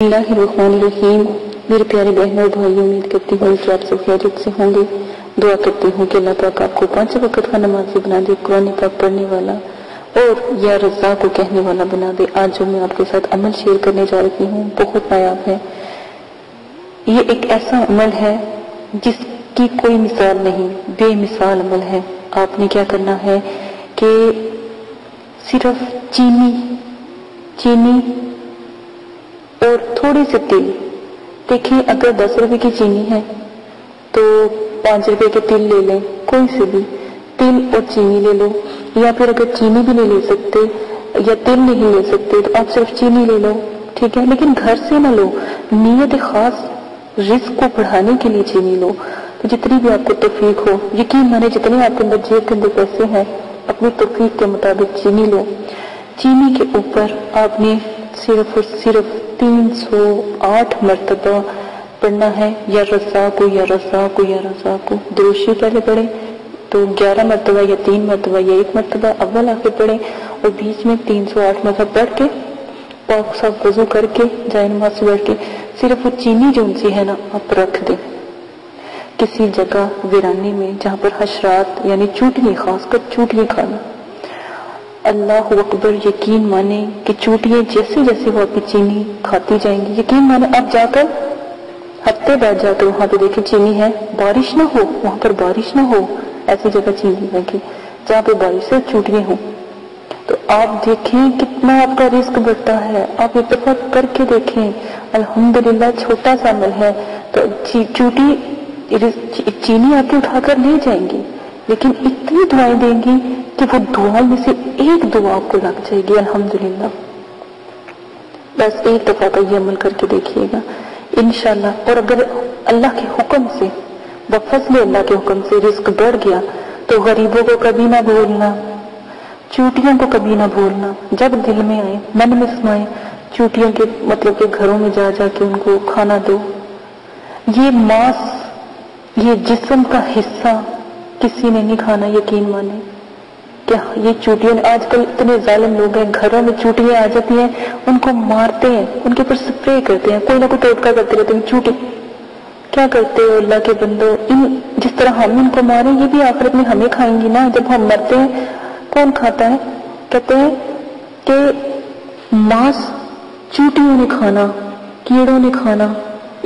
बिस्मिल्लाहिर्रहमानिर्रहीम। मेरे प्यारे बहनों और भाइयों, उम्मीद करती हूँ कि आप सब खैरियत से होंगे। दुआ करती हूँ कि अल्लाह पाक आपको 5 वक्त का नमाज़ी बना दे, कुरान पाक पढ़ने वाला और या रज़ा को कहने वाला बना दे। आज जो मैं आपके साथ अमल शेयर करने जा रही हूँ बहुत नायाब है। ये एक ऐसा अमल है जिसकी कोई मिसाल नहीं, बेमिसाल अमल है। आपने क्या करना है कि सिर्फ चीनी और थोड़े से तिल, देखिए अगर 10 रुपए की चीनी है तो 5 रुपए के तिल ले लें, कोई से भी तिल और चीनी ले लो। या फिर अगर चीनी भी नहीं ले सकते या तिल नहीं ले सकते तो आप सिर्फ चीनी ले लो, ठीक है। लेकिन घर से ना लो, नियत खास रिस्क को बढ़ाने के लिए चीनी लो। तो जितनी भी आपको तौफीक हो, यकीन माने जितने आपके अंदर जेब के अंदर पैसे हैं, अपनी तौफीक के मुताबिक चीनी लो। चीनी के ऊपर आपने सिर्फ और सिर्फ 308 मरतबा पढ़ना है, या रज़ा को या रज़ा को या रज़ा को। दुरूद पहले पढ़े तो 11 मरतबा या 3 मरतबा या 1 मरतबा अव्वल आके पढ़े, और बीच में 308 मरतबा पढ़ के पाक साफ वजू करके जाए नमाज से बैठ के सिर्फ वो चीनी जो उनसी है ना आप रख दें किसी जगह वीराने में, जहाँ पर हशरात यानी चूटियां, खासकर चूटियां खाना। अल्लाह अकबर, यकीन माने कि चूटियां जैसे जैसे वो आपकी चीनी खाती जाएंगी, यकीन माने आप जाकर हफ्ते बाद जाकर वहां पे देखें चीनी है, बारिश ना हो, वहां पर बारिश ना हो, ऐसी जगह चीनी रखें जहाँ पे बारिश से चूटियां हो, तो आप देखें कितना आपका रिस्क बढ़ता है। आप एक दफा करके देखें, अल्हम्दुलिल्लाह। छोटा सा अमल है तो चीनी आपके उठाकर ले जाएंगे, लेकिन इतनी दुआएं देंगी कि वो दुआ में से एक दुआ आपको लग जाएगी, अल्हम्दुलिल्लाह। बस एक दफा का ये अमल करके देखिएगा इंशाल्लाह। और अगर अल्लाह के हुक्म से, बफज़ल अल्लाह के हुक्म से रिस्क बढ़ गया तो गरीबों को कभी ना भूलना, चूटियों को कभी ना भूलना। जब दिल में आए, मन में समाए, चूटियों के मतलब के घरों में जा जाके उनको खाना दो। ये मांस, ये जिस्म का हिस्सा किसी ने नहीं खाना, यकीन माने। क्या ये चूटियां, आजकल इतने जालिम लोग हैं, घरों में चूटियां आ जाती हैं, उनको मारते हैं, उनके ऊपर स्प्रे करते हैं, कोई ना कोई टोटका करते रहते हैं। चूटी क्या करते हो अल्लाह के बंदो, इन जिस तरह हम इनको मारे, ये भी आखिरत में हमें खाएंगी ना। जब हम मरते हैं कौन खाता है? कहते हैं कि मांस चूटियों ने खाना, कीड़ों ने खाना,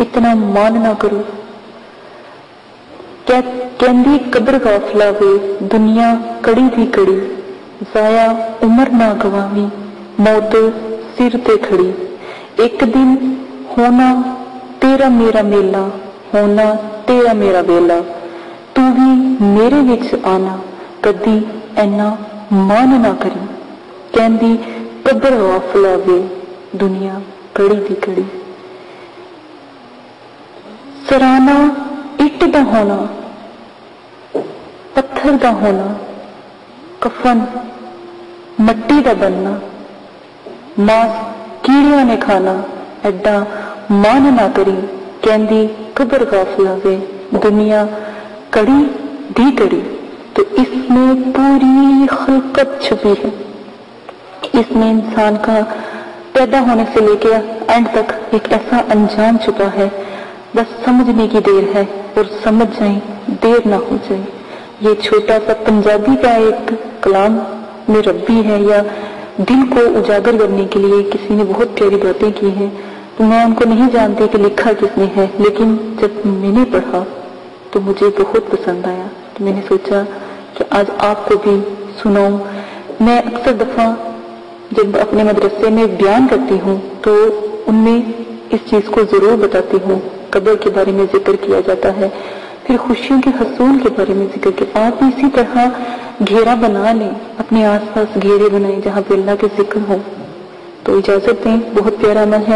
इतना मान ना करो। क्या कहती कब्र गाफला वे, दुनिया कड़ी भी कड़ी, जाया उम्र ना गवावी, मौत सिर ते खड़ी। एक दिन होना तेरा मेरा मेला, होना तेरा मेरा वेला, तू भी मेरे विच आना, कदी ऐना मान ना करी। कहती कब्र गाफला वे, दुनिया कड़ी भी कड़ी। सराना इट दा होना, पत्थर दा होना, कफन मट्टी दा बनना, मांस कीड़ियां ने खाना, एडा मान ना करी। कहती कब्र गाफला वे, दुनिया कड़ी दी कड़ी। तो इसमें पूरी खलकत छुपी है, इसमें इंसान का पैदा होने से लेकर एंड तक एक ऐसा अंजाम छुपा है। बस समझने की देर है, और समझ जाए देर ना हो जाए। ये छोटा सा पंजाबी का एक कलाम में रब्बी है, या दिल को उजागर करने के लिए किसी ने बहुत प्यारी बातें की हैं। तो मैं उनको नहीं जानती कि लिखा किसने है, लेकिन जब मैंने पढ़ा तो मुझे बहुत पसंद आया, तो मैंने सोचा कि आज आपको भी सुनाऊं। मैं अक्सर दफा जब अपने मदरसे में बयान करती हूँ तो उनमें इस चीज को जरूर बताती हूँ। कब्र के बारे में जिक्र किया जाता है, फिर खुशियों के हसूल के बारे में जिक्र किया। आप भी इसी तरह घेरा बना लें, अपने आसपास घेरे बनाएं जहाँ पे अल्लाह के जिक्र हो। तो इजाजत दें, बहुत प्यारा अमल है।